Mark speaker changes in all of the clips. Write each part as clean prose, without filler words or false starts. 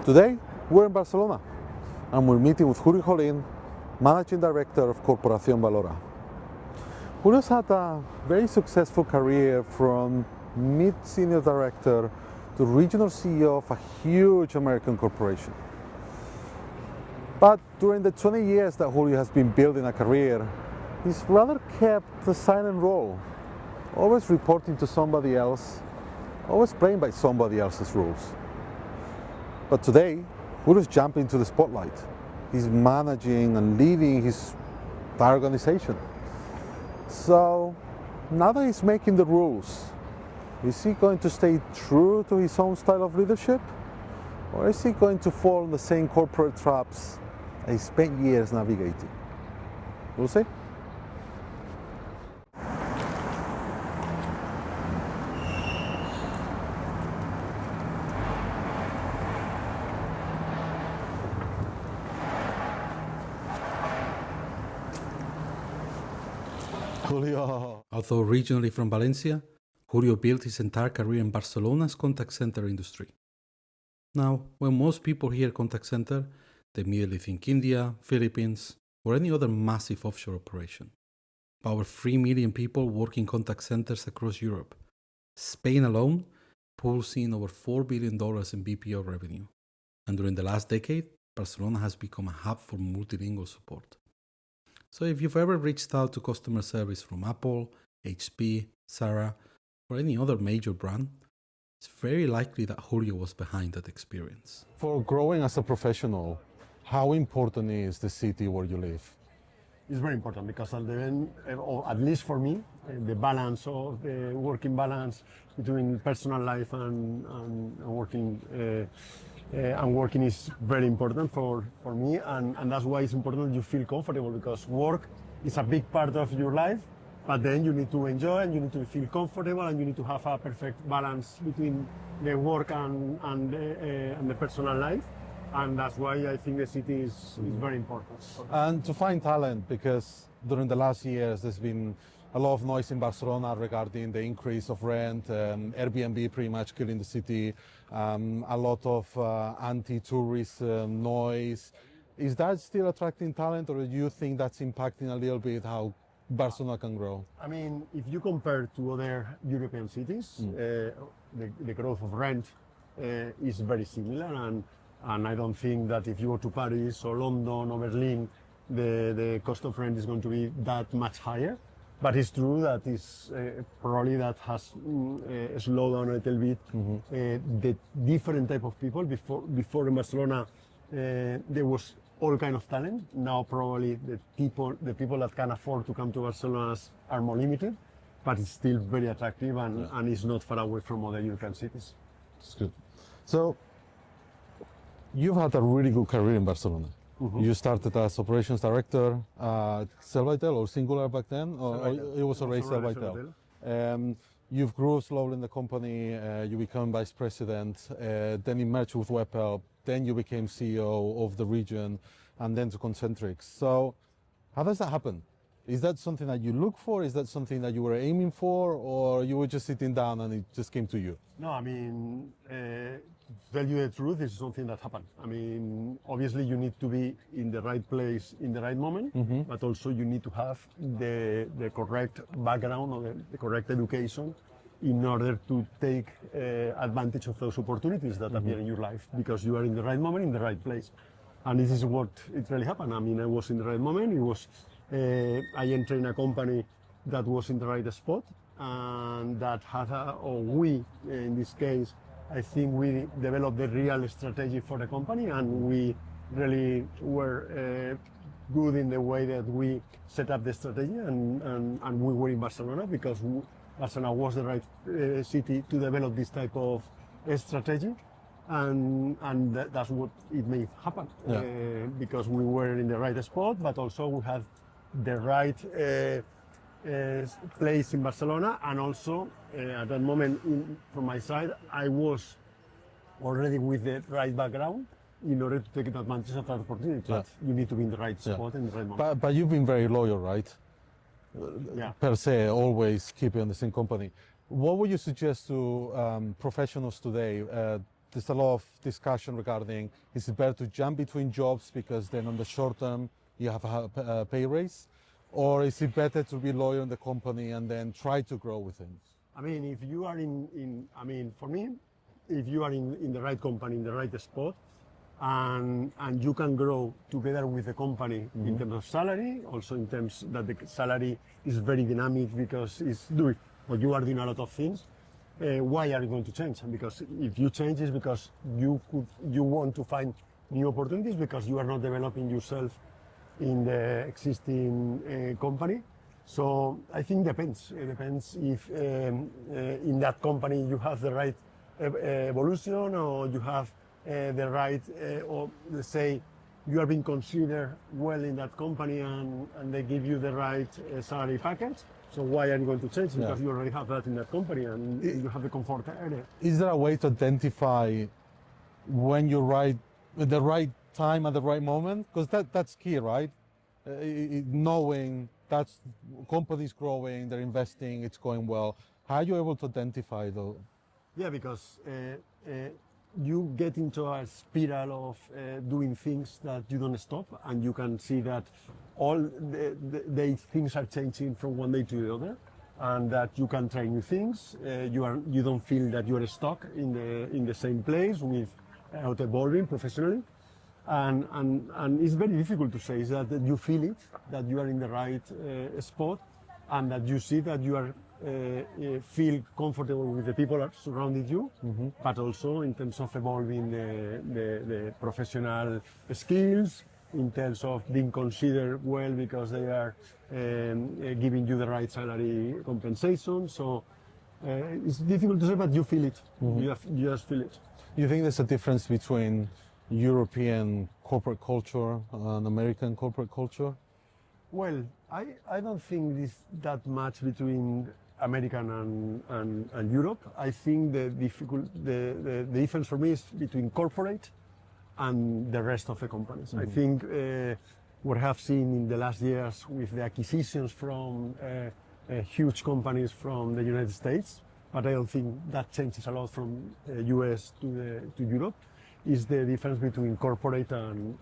Speaker 1: Today, we're in Barcelona, and we're meeting with Julio Jolin, Managing Director of Corporación Valora. Julio's had a very successful career from mid-senior director to regional CEO of a huge American corporation. But during the 20 years that Julio has been building a career, he's rather kept a silent role, always reporting to somebody else, always playing by somebody else's rules. But today, Julio's jumping into the spotlight. He's managing and leading his entire organization. So now that he's making the rules, is he going to stay true to his own style of leadership? Or is he going to fall in the same corporate traps that he spent years navigating? We'll see. Julio.
Speaker 2: Although originally from Valencia, Julio built his entire career in Barcelona's contact center industry. Now, when most people hear contact center, they immediately think India, Philippines, or any other massive offshore operation. But over 3 million people work in contact centers across Europe. Spain alone pulls in over $4 billion in BPO revenue. And during the last decade, Barcelona has become a hub for multilingual support. So if you've ever reached out to customer service from Apple, HP, Sarah, or any other major brand, it's very likely that Julio was behind that experience.
Speaker 1: For growing as a professional, how important is the city where you live?
Speaker 3: It's very important because at the end, or at least for me, the balance of the working balance between personal life and working is very important for me, and that's why it's important that you feel comfortable, because work is a big part of your life, but then you need to enjoy and you need to feel comfortable and you need to have a perfect balance between the work and the personal life, and that's why I think the city is very important.
Speaker 1: And to find talent, because during the last years there's been a lot of noise in Barcelona regarding the increase of rent, Airbnb pretty much killing the city, a lot of anti-tourism noise. Is that still attracting talent, or do you think that's impacting a little bit how Barcelona can grow?
Speaker 3: I mean, if you compare to other European cities, the growth of rent is very similar, and I don't think that if you go to Paris or London or Berlin, the cost of rent is going to be that much higher. But it's true that it's probably that has slowed down a little bit the different type of people. Before in Barcelona, there was all kind of talent. Now probably the people that can afford to come to Barcelona are more limited, but it's still very attractive and it's not far away from other European cities.
Speaker 1: That's good. So you've had a really good career in Barcelona. You started as operations director at Cellvitel or Singular back then, or it was already Cellvitel. You've grew slowly in the company, you became vice president, then you merged with WebHelp, then you became CEO of the region, and then to Concentrix. So how does that happen? Is that something that you look for? Is that something that you were aiming for, or you were just sitting down and it just came to you?
Speaker 3: No, I mean, to tell you the truth, it's something that happened. I mean, obviously you need to be in the right place in the right moment, but also you need to have the correct background or the correct education in order to take advantage of those opportunities that appear in your life, because you are in the right moment, in the right place. And this is what it really happened. I mean, I was in the right moment. It was I entered in a company that was in the right spot, and that had, or we, in this case, I think we developed the real strategy for the company, and we really were good in the way that we set up the strategy, and we were in Barcelona because Barcelona was the right city to develop this type of strategy, and that's what it made happen, because we were in the right spot, but also we had the right place in Barcelona, and also at that moment from my side I was already with the right background in order to take advantage of that opportunity. But you need to be in the right spot in the right moment.
Speaker 1: But you've been very loyal, right? Per se, always keeping on the same company. What would you suggest to professionals today there's a lot of discussion regarding, is it better to jump between jobs because then on the short term you have a pay raise, or is it better to be loyal in the company and then try to grow with things?
Speaker 3: I mean, if you are for me, if you are in the right company, in the right spot, and you can grow together with the company in terms of salary, also in terms that the salary is very dynamic because it's doing, but you are doing a lot of things, why are you going to change? And because if you change, it's because you want to find new opportunities because you are not developing yourself in the existing company. So I think it depends if in that company you have the right evolution, or you have the right, or let's say you are being considered well in that company and they give you the right salary package. So why are you going to change? Because you already have that in that company and you have the comfort area.
Speaker 1: Is there a way to identify when you're right, at the right time at the right moment? Because that's key, right? Knowing that company's growing, they're investing, it's going well. How are you able to identify though?
Speaker 3: Yeah, because you get into a spiral of doing things that you don't stop, and you can see that all the things are changing from one day to the other, and that you can try new things. You don't feel that you are stuck in the same place without evolving professionally. And it's very difficult to say, is that you feel it, that you are in the right spot, and that you see that you are feel comfortable with the people surrounding you, but also in terms of evolving the professional skills, in terms of being considered well because they are giving you the right salary compensation. So it's difficult to say, but you feel it. You just feel it.
Speaker 1: You think there's a difference between European corporate culture and American corporate culture?
Speaker 3: Well, I don't think there's that much between American and Europe. I think the difference for me is between corporate and the rest of the companies. I think what I have seen in the last years with the acquisitions from huge companies from the United States, but I don't think that changes a lot from US to Europe, is the difference between corporate and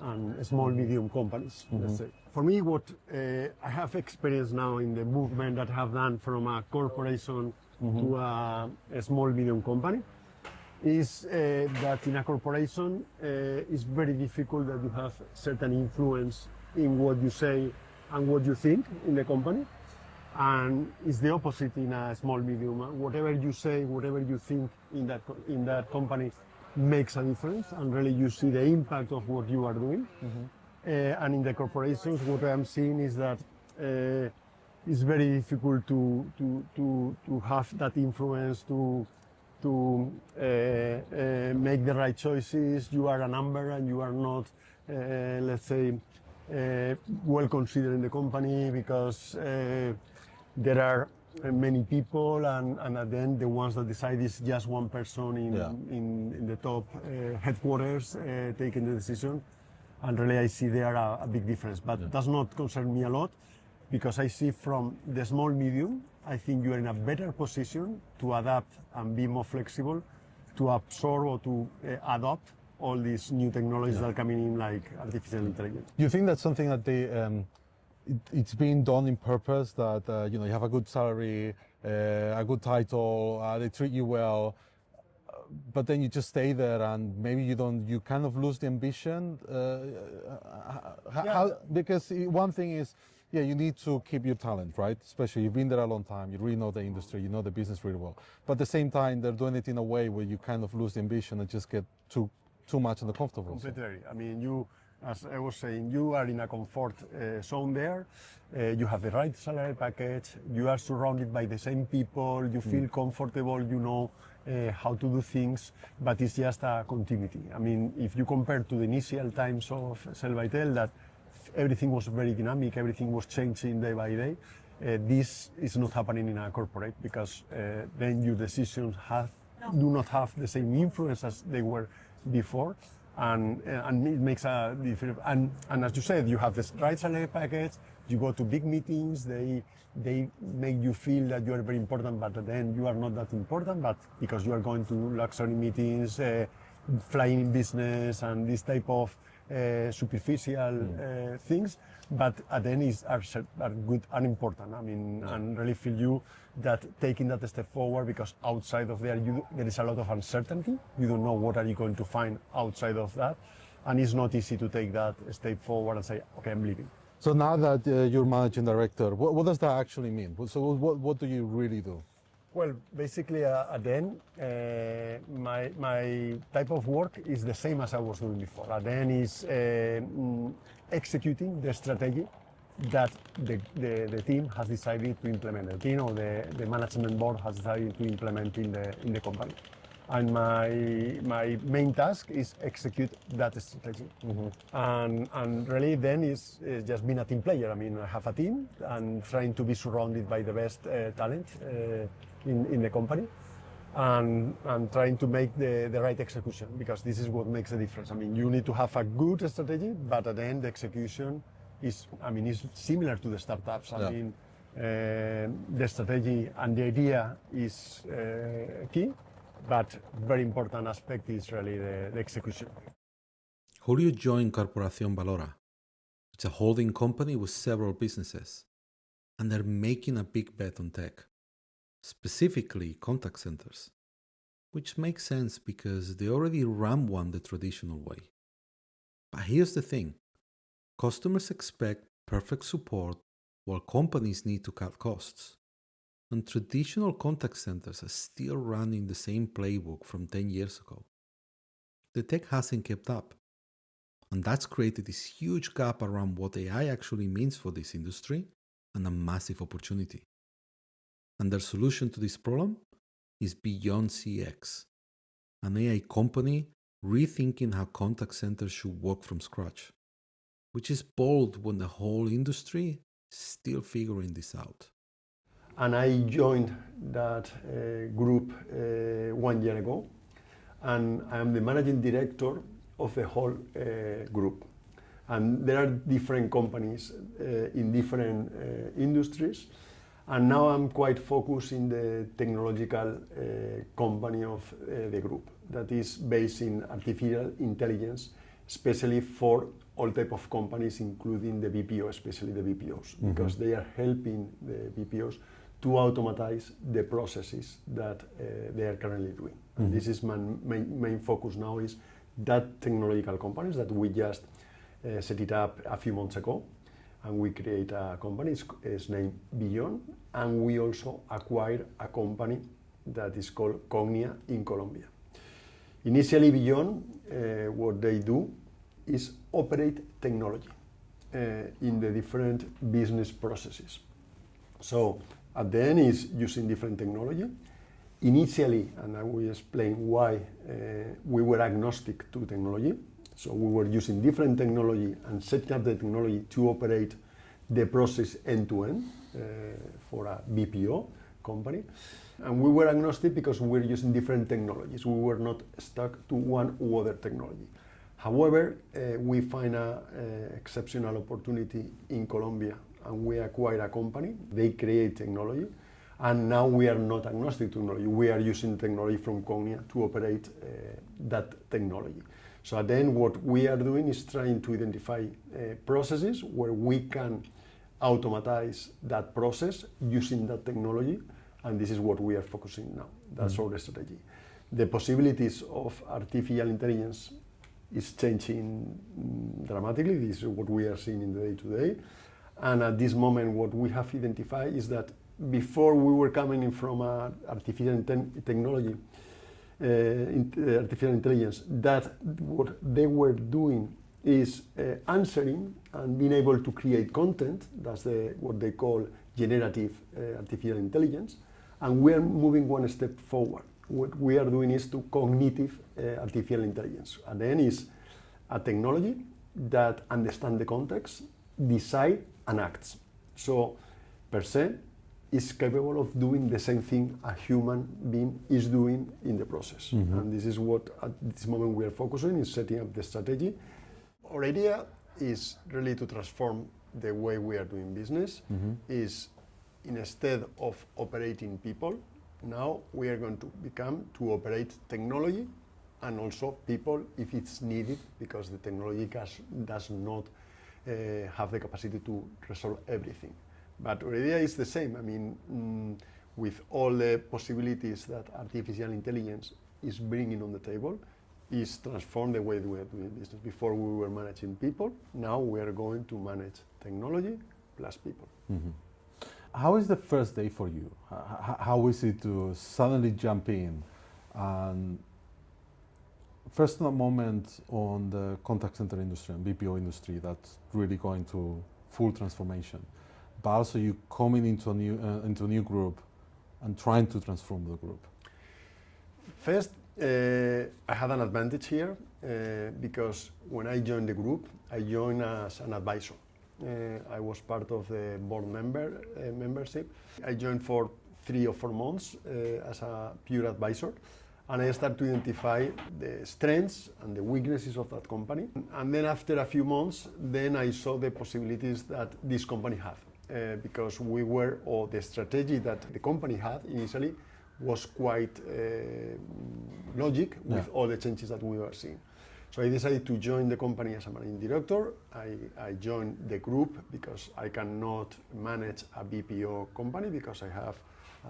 Speaker 3: small, medium companies, let's say. For me, what I have experienced now in the movement that I have done from a corporation to a small, medium company is that in a corporation, it's very difficult that you have certain influence in what you say and what you think in the company. And it's the opposite in a small, medium. Whatever you say, whatever you think in that company makes a difference, and really you see the impact of what you are doing. And in the corporations, what I'm seeing is that it's very difficult to have that influence, to make the right choices. You are a number and you are not, let's say, well considered in the company because there are many people, and at the end, the ones that decide is just one person in the top headquarters taking the decision. And really, I see there a big difference. But it does not concern me a lot, because I see from the small medium, I think you are in a better position to adapt and be more flexible, to absorb or to adopt all these new technologies that are coming in, like artificial intelligence.
Speaker 1: You think that's something that it's being done in purpose, that you have a good salary, a good title, they treat you well, but then you just stay there and maybe you kind of lose the ambition? Because one thing is, you need to keep your talent, right? Especially you've been there a long time, you really know the industry, you know the business really well. But at the same time, they're doing it in a way where you kind of lose the ambition and just get too much uncomfortable.
Speaker 3: Completely. I mean, as I was saying, you are in a comfort zone there. You have the right salary package. You are surrounded by the same people. You feel comfortable. You know how to do things, but it's just a continuity. I mean, if you compare to the initial times of Sell by Tel, that everything was very dynamic, everything was changing day by day. This is not happening in a corporate, because then your decisions do not have the same influence as they were before. And it makes a difference. And as you said, you have the right salary package, you go to big meetings, they make you feel that you are very important, but then you are not that important, but because you are going to luxury meetings, flying business and this type of superficial things, but at the end are good and important. I mean, and really feel you that taking that step forward, because outside of there, there is a lot of uncertainty. You don't know what are you going to find outside of that, and it's not easy to take that step forward and say, okay, I'm leaving.
Speaker 1: So now that you're managing director, what does that actually mean? So what do you really do?
Speaker 3: Well, basically, at the end, my type of work is the same as I was doing before. At the end is executing the strategy that the team has decided to implement. The team or the management board has decided to implement in the company. And my main task is execute that strategy. And really then is just being a team player. I mean, I have a team and trying to be surrounded by the best talent in the company, and trying to make the right execution, because this is what makes a difference. I mean, you need to have a good strategy, but at the end the execution is similar to the startups. I mean, the strategy and the idea is key, but very important aspect is really the execution.
Speaker 2: Julio joined Corporación Valora. It's a holding company with several businesses, and they're making a big bet on tech, specifically contact centers, which makes sense because they already run one the traditional way. But here's the thing. Customers expect perfect support while companies need to cut costs. And traditional contact centers are still running the same playbook from 10 years ago. The tech hasn't kept up. And that's created this huge gap around what AI actually means for this industry and a massive opportunity. And their solution to this problem is Beyond CX, an AI company rethinking how contact centers should work from scratch, which is bold when the whole industry is still figuring this out.
Speaker 3: And I joined that group 1 year ago, and I am the managing director of the whole group. And there are different companies in different industries, and now I'm quite focused in the technological company of the group that is based in artificial intelligence, especially for all type of companies, including the BPO, especially the BPOs, because they are helping the BPOs to automatize the processes that they are currently doing. And this is my main focus now, is that technological companies that we just set it up a few months ago, and we create a company, it's named Beyond, and we also acquired a company that is called Cognia in Colombia. Initially, Beyond, what they do is operate technology in the different business processes. So at the end is using different technology. Initially, and I will explain why, we were agnostic to technology. So we were using different technology and setting up the technology to operate the process end to end for a BPO company. And we were agnostic because we were using different technologies. We were not stuck to one or other technology. However, we find an exceptional opportunity in Colombia, and we acquired a company. They create technology, and now we are not agnostic to technology. We are using technology from Cognia to operate that technology. So then what we are doing is trying to identify processes where we can automatize that process using that technology, and this is what we are focusing now. That's our strategy. The possibilities of artificial intelligence is changing dramatically. This is what we are seeing in the day-to-day. And at this moment, what we have identified is that before we were coming in from artificial technology, artificial intelligence, that what they were doing is answering and being able to create content. That's what they call generative artificial intelligence. And we are moving one step forward. What we are doing is to cognitive artificial intelligence. And then is a technology that understands the context, decide and acts. So per se is capable of doing the same thing a human being is doing in the process. And this is what at this moment we are focusing, is setting up the strategy. Our idea is really to transform the way we are doing business. Is instead of operating people, now we are going to become to operate technology and also people if it's needed, because the technology does not have the capacity to resolve everything. But the idea is the same. I mean, with all the possibilities that artificial intelligence is bringing on the table, is transform the way we are doing business. Before we were managing people, now we are going to manage technology plus people.
Speaker 1: Mm-hmm. How is the first day for you? How is it to suddenly jump in and first moment on the contact center industry and BPO industry that's really going to full transformation, but also you coming into a new group and trying to transform the group?
Speaker 3: First, I had an advantage here because when I joined the group, I joined as an advisor. I was part of the board membership. I joined for 3 or 4 months as a pure advisor, and I started to identify the strengths and the weaknesses of that company. And then after a few months, then I saw the possibilities that this company had, because the strategy that the company had initially was quite logic with all the changes that we were seeing. So I decided to join the company as a managing director. I joined the group because I cannot manage a BPO company because I have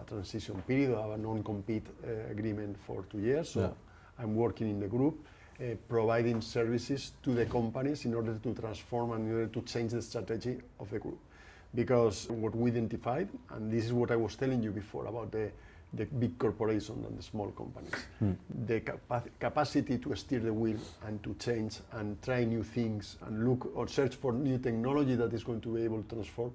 Speaker 3: a transition period. I have a non-compete agreement for 2 years. So I'm working in the group, providing services to the companies in order to transform and in order to change the strategy of the group. Because what we identified, and this is what I was telling you before about the big corporations and the small companies. The capacity to steer the wheel and to change and try new things and look or search for new technology that is going to be able to transform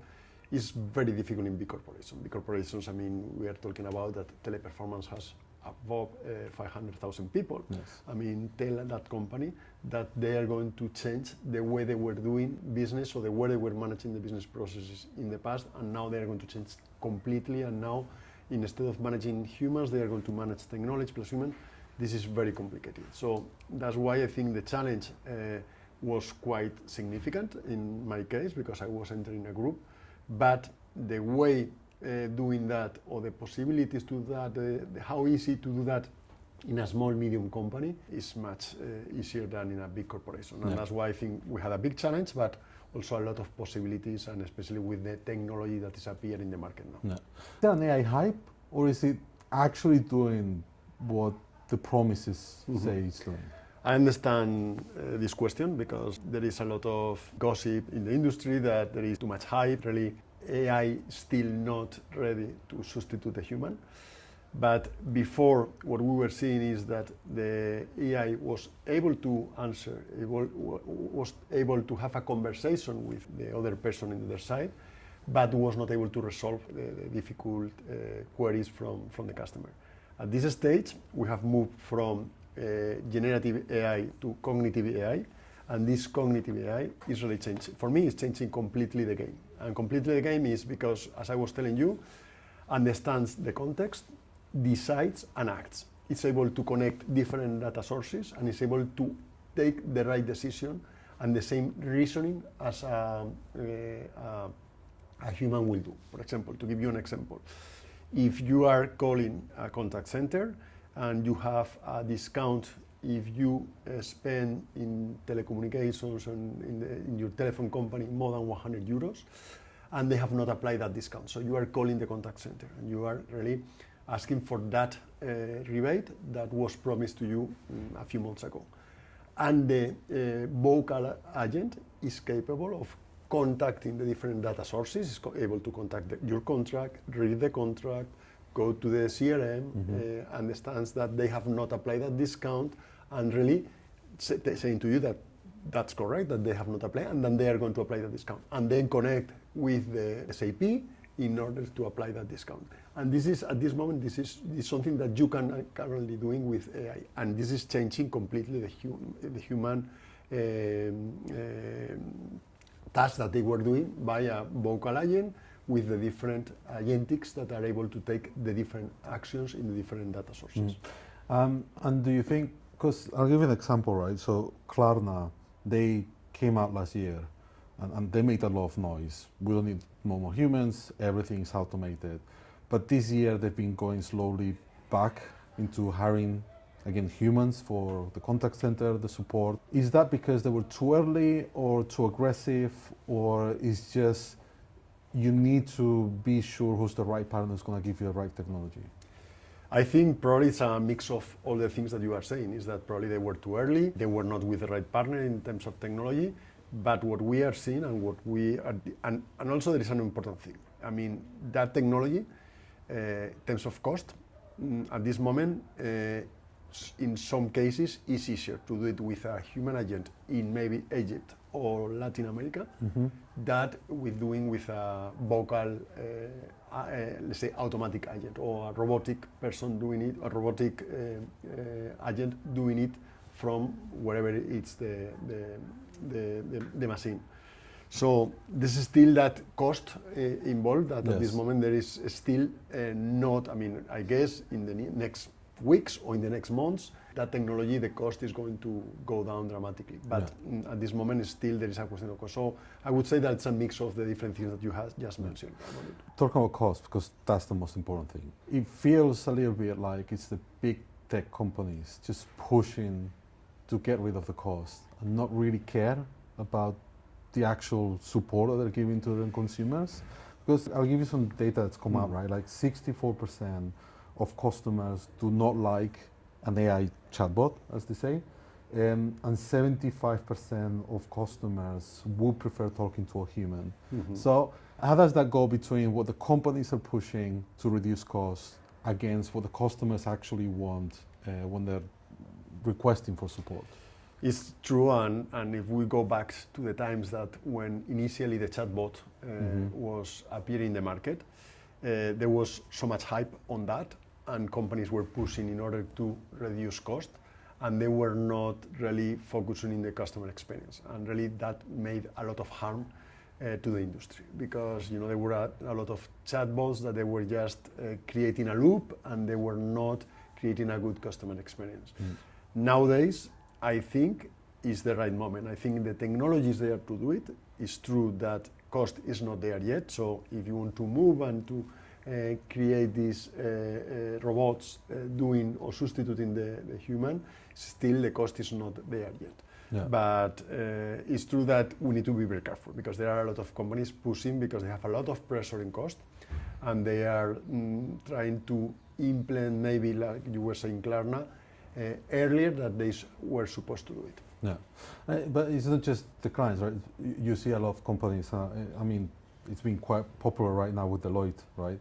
Speaker 3: is very difficult in big corporations. Big corporations, I mean, we are talking about that Teleperformance has above 500,000 people. Yes. I mean, tell that company that they are going to change the way they were doing business or the way they were managing the business processes in the past, and now they are going to change completely, and now instead of managing humans, they are going to manage technology plus human. This is very complicated. So that's why I think the challenge was quite significant in my case, because I was entering a group. But the way doing that, or the possibilities to do that, how easy to do that in a small, medium company is much easier than in a big corporation. And that's why I think we had a big challenge, but also a lot of possibilities, and especially with the technology that is appearing in the market now.
Speaker 1: Is that an AI hype, or is it actually doing what the promises say it's doing?
Speaker 3: I understand this question because there is a lot of gossip in the industry that there is too much hype. Really, AI is still not ready to substitute the human. But before, what we were seeing is that the AI was able to answer, it was able to have a conversation with the other person on the other side, but was not able to resolve the difficult queries from the customer. At this stage, we have moved from generative AI to cognitive AI, and this cognitive AI is really changing. For me, it's changing completely the game. And completely the game is because, as I was telling you, understands the context, decides and acts. It's able to connect different data sources and is able to take the right decision and the same reasoning as a human will do. For example, to give you an example, if you are calling a contact center and you have a discount if you spend in telecommunications and in your telephone company more than 100 euros, and they have not applied that discount. So you are calling the contact center and you are really asking for that rebate that was promised to you a few months ago. And the vocal agent is capable of contacting the different data sources, is able to contact your contract, read the contract, go to the CRM, understands that they have not applied that discount, and really saying to you that that's correct, that they have not applied, and then they are going to apply the discount, and then connect with the SAP in order to apply that discount. And this is, at this moment, this is something that you can currently doing with AI, and this is changing completely the human task that they were doing by a vocal agent with the different agentics that are able to take the different actions in the different data sources.
Speaker 1: And do you think, because I'll give you an example, right? So Klarna, they came out last year and they made a lot of noise. We don't need no more humans, everything is automated. But this year they've been going slowly back into hiring again, humans for the contact center, the support. Is that because they were too early or too aggressive, or is just you need to be sure who's the right partner who's going to give you the right technology?
Speaker 3: I think probably it's a mix of all the things that you are saying. Is that probably they were too early, they were not with the right partner in terms of technology. But what we are seeing and what we are, and also there is an important thing. I mean, that technology, in terms of cost, at this moment, in some cases, is easier to do it with a human agent in maybe Egypt or Latin America, that with doing with a vocal, let's say, automatic agent or a robotic person doing it, a robotic agent doing it from wherever it's the machine. So this is still that cost involved that at this moment there is still not, I mean, I guess in the next weeks or in the next months, that technology, the cost is going to go down dramatically. But at this moment, still there is a question of cost. So I would say that it's a mix of the different things that you have just mentioned.
Speaker 1: Talking about cost, because that's the most important thing. It feels a little bit like it's the big tech companies just pushing to get rid of the cost and not really care about the actual support that they're giving to their consumers. Because I'll give you some data that's come out, right? Like 64% of customers do not like an AI chatbot, as they say, and 75% of customers would prefer talking to a human. So how does that go between what the companies are pushing to reduce costs against what the customers actually want when they're requesting for support?
Speaker 3: It's true, and if we go back to the times that when initially the chatbot was appearing in the market, there was so much hype on that, and companies were pushing in order to reduce cost, and they were not really focusing in the customer experience, and really that made a lot of harm to the industry, because there were a lot of chatbots that they were just creating a loop, and they were not creating a good customer experience. Nowadays, I think is the right moment. I think the technology is there to do it. It's true that cost is not there yet. So if you want to move and to create these robots doing or substituting the human, still the cost is not there yet. But it's true that we need to be very careful, because there are a lot of companies pushing because they have a lot of pressure in cost, and they are trying to implement, maybe like you were saying, Klarna, earlier that they were supposed to do it.
Speaker 1: Yeah, but it's not just the clients, right? You see a lot of companies. I mean, it's been quite popular right now with Deloitte, right?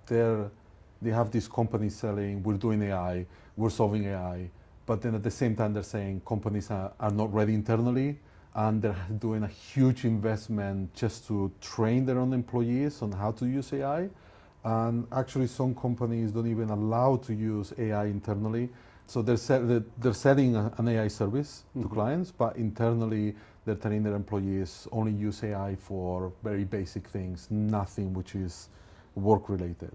Speaker 1: They have these companies selling, we're doing AI, we're solving AI, but then at the same time they're saying companies are not ready internally, and they're doing a huge investment just to train their own employees on how to use AI. And actually some companies don't even allow to use AI internally. So they're selling an AI service to clients, but internally they're telling their employees only use AI for very basic things, nothing which is work related.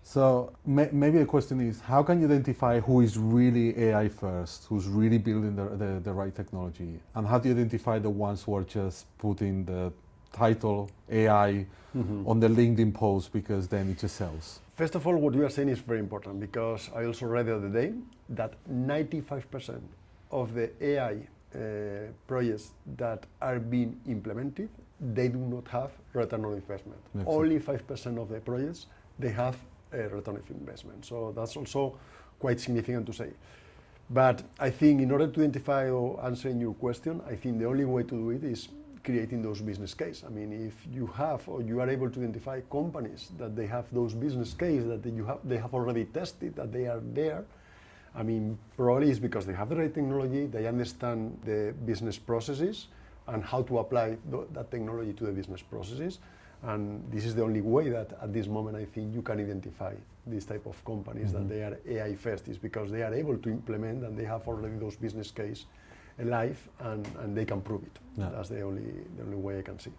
Speaker 1: So maybe the question is, how can you identify who is really AI first, who's really building the right technology? And how do you identify the ones who are just putting the title AI on the LinkedIn post because then it just sells?
Speaker 3: First of all, what you are saying is very important, because I also read the other day that 95% of the AI projects that are being implemented, they do not have return on investment. Only 5% of the projects, they have a return of investment. So that's also quite significant to say. But I think in order to identify or answering your question, I think the only way to do it is creating those business case. I mean, if you have or you are able to identify companies that they have those business case that they have already tested, that they are there, I mean, probably it's because they have the right technology, they understand the business processes and how to apply that technology to the business processes. And this is the only way that at this moment I think you can identify this type of companies that they are AI first, is because they are able to implement and they have already those business case live and they can prove it. That's the only way I can see.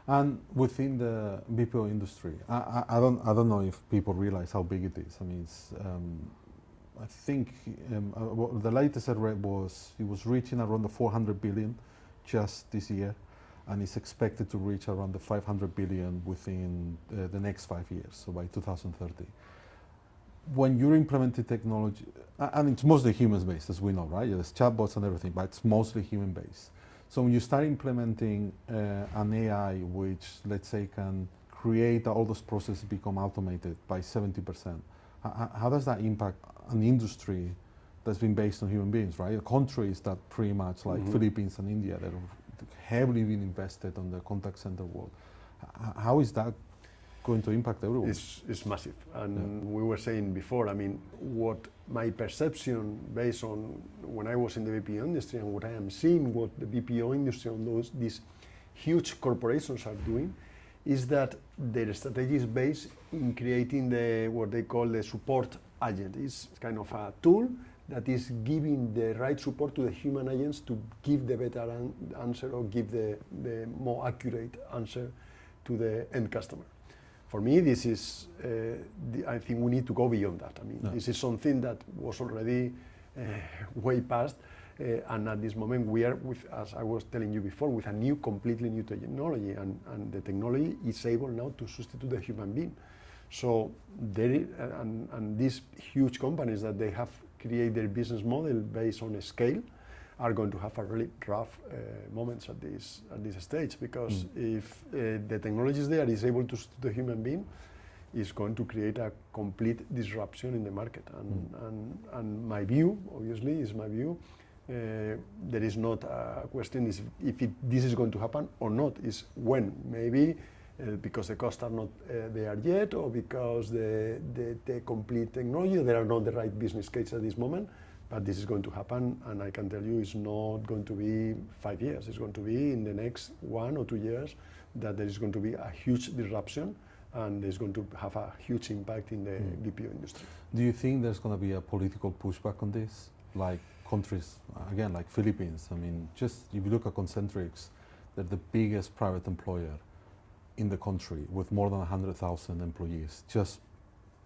Speaker 1: And within the BPO industry, I don't know if people realize how big it is. I mean, it's, I think the latest I read was it was reaching around the 400 billion just this year, and it's expected to reach around the 500 billion within the next 5 years, so by 2030. when you're implementing technology, and it's mostly human-based, as we know, right? There's chatbots and everything, but it's mostly human-based. So when you start implementing an AI, which let's say can create all those processes become automated by 70%, how does that impact an industry that's been based on human beings, right? Countries that pretty much like Philippines and India that have heavily been invested on the contact center world. How is that going to impact everyone?
Speaker 3: It's massive. And we were saying before, I mean, what my perception based on when I was in the BPO industry and what I am seeing what the BPO industry and these huge corporations are doing is that their strategy is based in creating what they call the support agent. It's kind of a tool that is giving the right support to the human agents to give the better answer or give the more accurate answer to the end customer. For me, this is, I think we need to go beyond that. I mean, this is something that was already way past, and at this moment we are, as I was telling you before, with a completely new technology, and the technology is able now to substitute the human being. So and these huge companies that they have created their business model based on a scale are going to have a really rough moments at this stage, because if the technology is there, is able to substitute the human being, is going to create a complete disruption in the market. And my view, obviously, is my view. There is not a question is if this is going to happen or not, is when. Maybe because the costs are not there yet, or because the complete technology, there are not the right business case at this moment. But this is going to happen, and I can tell you it's not going to be 5 years. It's going to be in the next 1 or 2 years that there is going to be a huge disruption, and it's going to have a huge impact in the BPO industry.
Speaker 1: Do you think there's going to be a political pushback on this? Like countries, again, like Philippines, I mean, just if you look at Concentrix, they're the biggest private employer in the country with more than 100,000 employees, just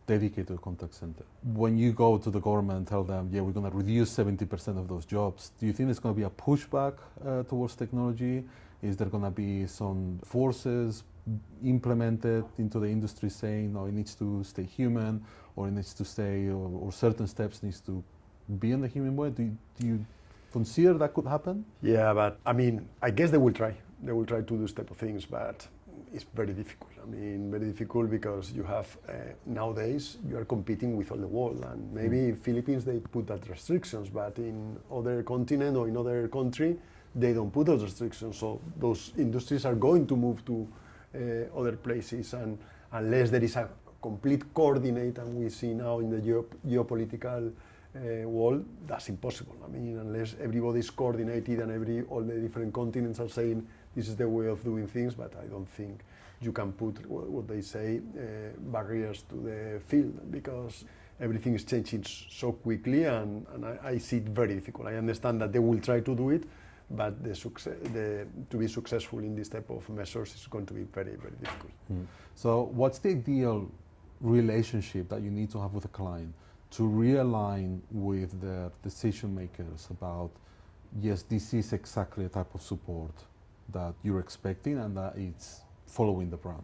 Speaker 1: dedicated to a contact center. When you go to the government and tell them, yeah, we're going to reduce 70% of those jobs, do you think there's going to be a pushback towards technology? Is there going to be some forces implemented into the industry saying, no, it needs to stay human, or it needs to stay, or certain steps needs to be in the human way? Do you consider that could happen?
Speaker 3: Yeah, but I mean, I guess they will try. They will try to do this type of things, but it's very difficult. I mean, very difficult because you have, nowadays, you are competing with all the world, and maybe in Philippines they put that restrictions, but in other continent or in other country, they don't put those restrictions, so those industries are going to move to other places, and unless there is a complete coordinate, and we see now in the geopolitical world, that's impossible. I mean, unless everybody is coordinated and all the different continents are saying this is the way of doing things, but I don't think you can put what they say barriers to the field, because everything is changing so quickly, and I see it very difficult. I understand that they will try to do it, but to be successful in this type of measures is going to be very, very difficult.
Speaker 1: So what's the ideal relationship that you need to have with a client to realign with the decision makers about, yes, this is exactly the type of support that you're expecting and that it's following the brand?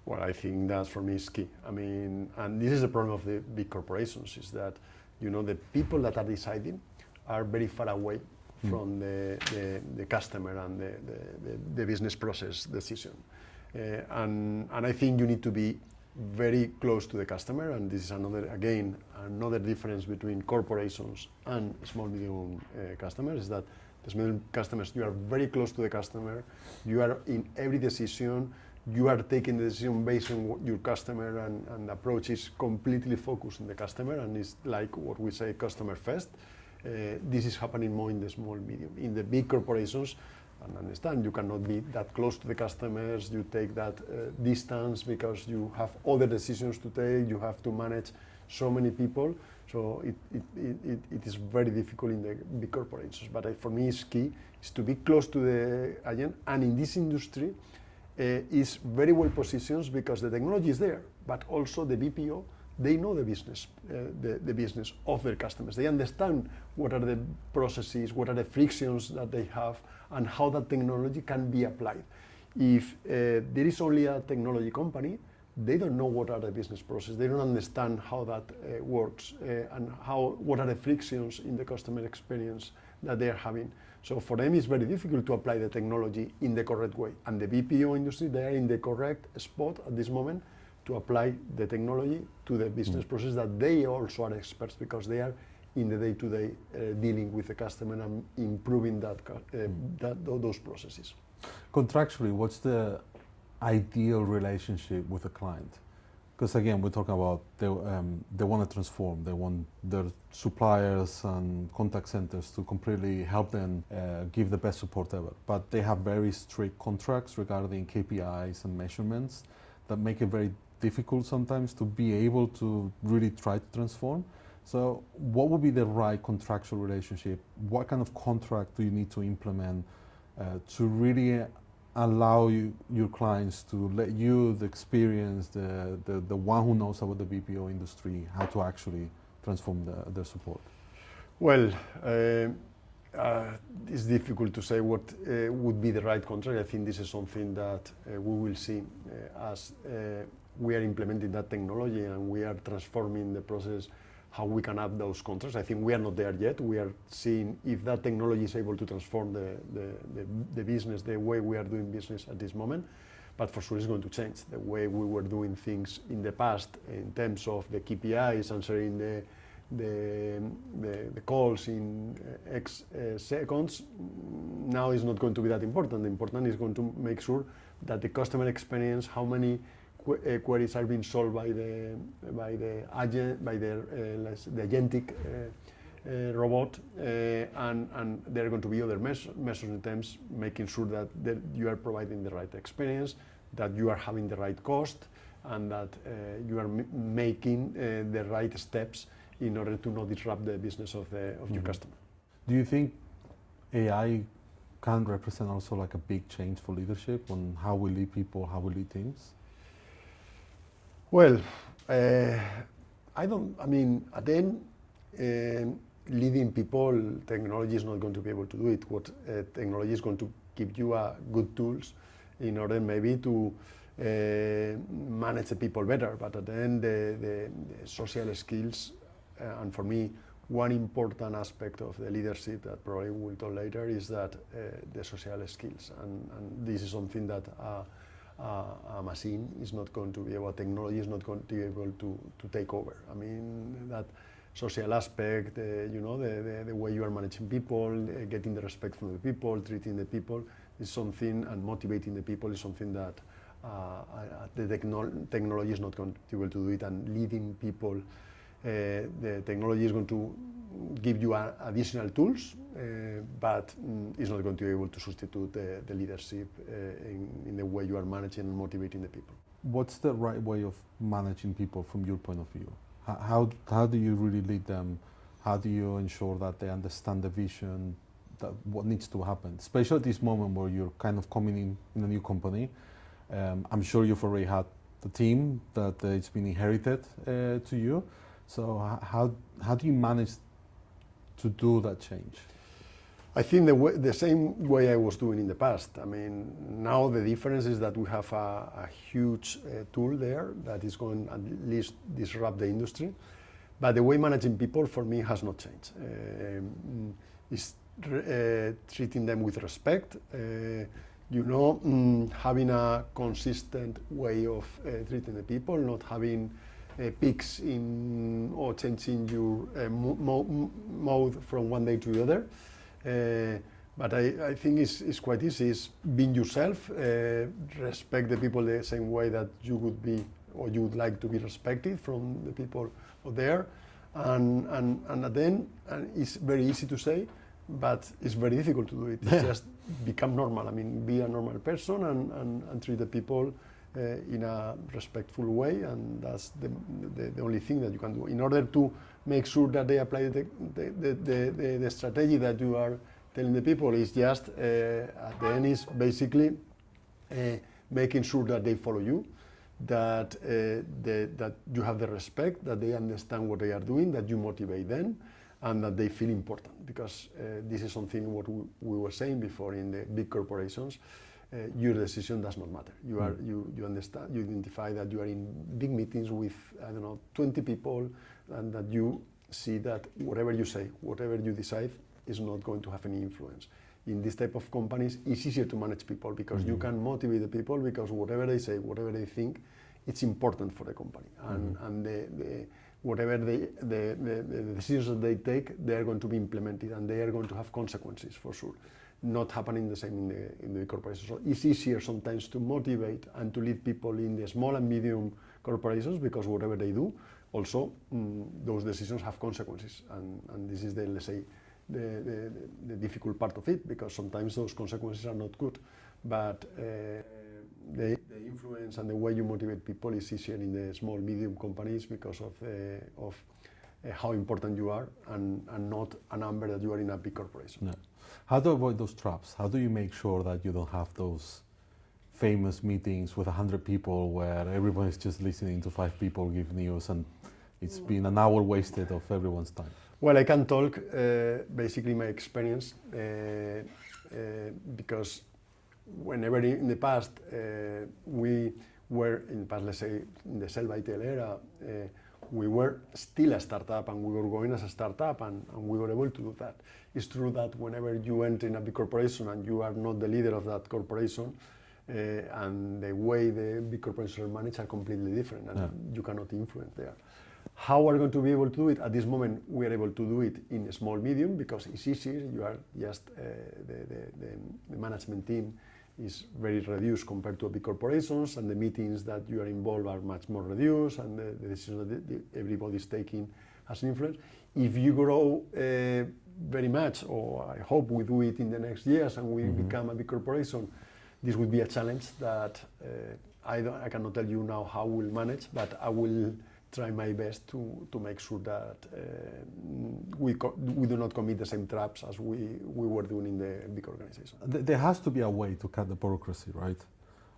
Speaker 3: Well, I think that for me is key. I mean, and this is the problem of the big corporations, is that, you know, the people that are deciding are very far away from the customer and the business process decision. And I think you need to be very close to the customer, and this is another difference between corporations and small medium customers, is that the small customers, you are very close to the customer, you are in every decision, you are taking the decision based on your customer, and the approach is completely focused on the customer, and it's like what we say, customer first. This is happening more in the small medium. In the big corporations, and understand, you cannot be that close to the customers, you take that distance because you have other decisions to take, you have to manage so many people, so it is very difficult in the big corporations. But for me, it's key is to be close to the agent, and in this industry is very well positioned because the technology is there, but also the BPO, they know the business, the business of their customers. They understand what are the processes, what are the frictions that they have, and how that technology can be applied. If there is only a technology company, they don't know what are the business process. They don't understand how that works and what are the frictions in the customer experience that they are having. So for them, it's very difficult to apply the technology in the correct way. And the BPO industry, they are in the correct spot at this moment to apply the technology to the business process that they also are experts, because they are in the day-to-day dealing with the customer and improving those processes.
Speaker 1: Contractually, what's the ideal relationship with a client? Because again, we're talking about they want to transform. They want their suppliers and contact centers to completely help them give the best support ever. But they have very strict contracts regarding KPIs and measurements that make it very difficult sometimes to be able to really try to transform. So what would be the right contractual relationship? What kind of contract do you need to implement to really allow your clients to let you, the experience, the one who knows about the BPO industry, how to actually transform their support?
Speaker 3: Well, it's difficult to say what would be the right contract. I think this is something that we will see as we are implementing that technology and we are transforming the process, how we can add those contracts. I think we are not there yet. We are seeing if that technology is able to transform the business, the way we are doing business at this moment. But for sure it's going to change the way we were doing things in the past in terms of the KPIs, answering the calls in X seconds. Now is not going to be that important. The important is going to make sure that the customer experience, how many queries are being solved by the agentic robot, and there are going to be other measures in terms making sure that you are providing the right experience, that you are having the right cost, and that you are making the right steps in order to not disrupt the business of your customer.
Speaker 1: Do you think AI can represent also like a big change for leadership on how we lead people, how we lead teams?
Speaker 3: Well, at the end, leading people, technology is not going to be able to do it. What technology is going to give you good tools in order maybe to manage the people better. But at the end, the social skills, and for me, one important aspect of the leadership that probably we'll talk later is that the social skills. And this is something that a machine is not going to be able, technology is not going to be able to take over. I mean, that social aspect, the way you are managing people, getting the respect from the people, treating the people is something, and motivating the people is something that the technology is not going to be able to do it. And leading people, the technology is going to give you additional tools, but it's not going to be able to substitute the leadership in the way you are managing and motivating the people.
Speaker 1: What's the right way of managing people from your point of view? How do you really lead them? How do you ensure that they understand the vision, that what needs to happen? Especially at this moment where you're kind of coming in a new company. I'm sure you've already had the team that it's been inherited to you. So how do you manage to do that change?
Speaker 3: I think the same way I was doing in the past. I mean, now the difference is that we have a huge tool there that is going to at least disrupt the industry. But the way managing people for me has not changed. It's treating them with respect, having a consistent way of treating the people, not having peaks in or changing your mode from one day to the other. But I think it's quite easy. It's being yourself, respect the people the same way that you would be or you would like to be respected from the people there. And then it's very easy to say, but it's very difficult to do it. It's just become normal. I mean, be a normal person and treat the people in a respectful way, and that's the only thing that you can do in order to make sure that they apply the strategy that you are telling the people. Is just at the end is basically making sure that they follow you, that you have the respect, that they understand what they are doing, that you motivate them, and that they feel important. Because this is something what we were saying before in the big corporations. your decision does not matter. You understand, you identify that you are in big meetings with, I don't know, 20 people, and that you see that whatever you say, whatever you decide is not going to have any influence. In this type of companies, it's easier to manage people because you can motivate the people, because whatever they say, whatever they think, it's important for the company. And whatever the decisions that they take, they are going to be implemented, and they are going to have consequences for sure. Not happening the same in the corporations. So it's easier sometimes to motivate and to lead people in the small and medium corporations, because whatever they do, also those decisions have consequences, and this is the, let's say, the difficult part of it, because sometimes those consequences are not good, but the influence and the way you motivate people is easier in the small medium companies because of how important you are, and not a number that you are in a big corporation.
Speaker 1: No. How to avoid those traps? How do you make sure that you don't have those famous meetings with 100 people where everyone is just listening to 5 people give news, and it's been an hour wasted of everyone's time?
Speaker 3: Well, I can talk basically my experience, because whenever in the past we were, in the past, let's say in the sell by tell era, we were still a startup, and we were going as a startup, and we were able to do that. It's true that whenever you enter in a big corporation and you are not the leader of that corporation, and the way the big corporations are managed are completely different, and you cannot influence there. How are we going to be able to do it? At this moment, we are able to do it in a small medium because it's easier. You are just the management team is very reduced compared to big corporations, and the meetings that you are involved are much more reduced, and the decisions that everybody is taking has an influence. If you grow very much, or I hope we do it in the next years, and we become a big corporation, this would be a challenge that I cannot tell you now how we'll manage, but I will try my best to make sure that we do not commit the same traps as we were doing in the big organization.
Speaker 1: There has to be a way to cut the bureaucracy, right?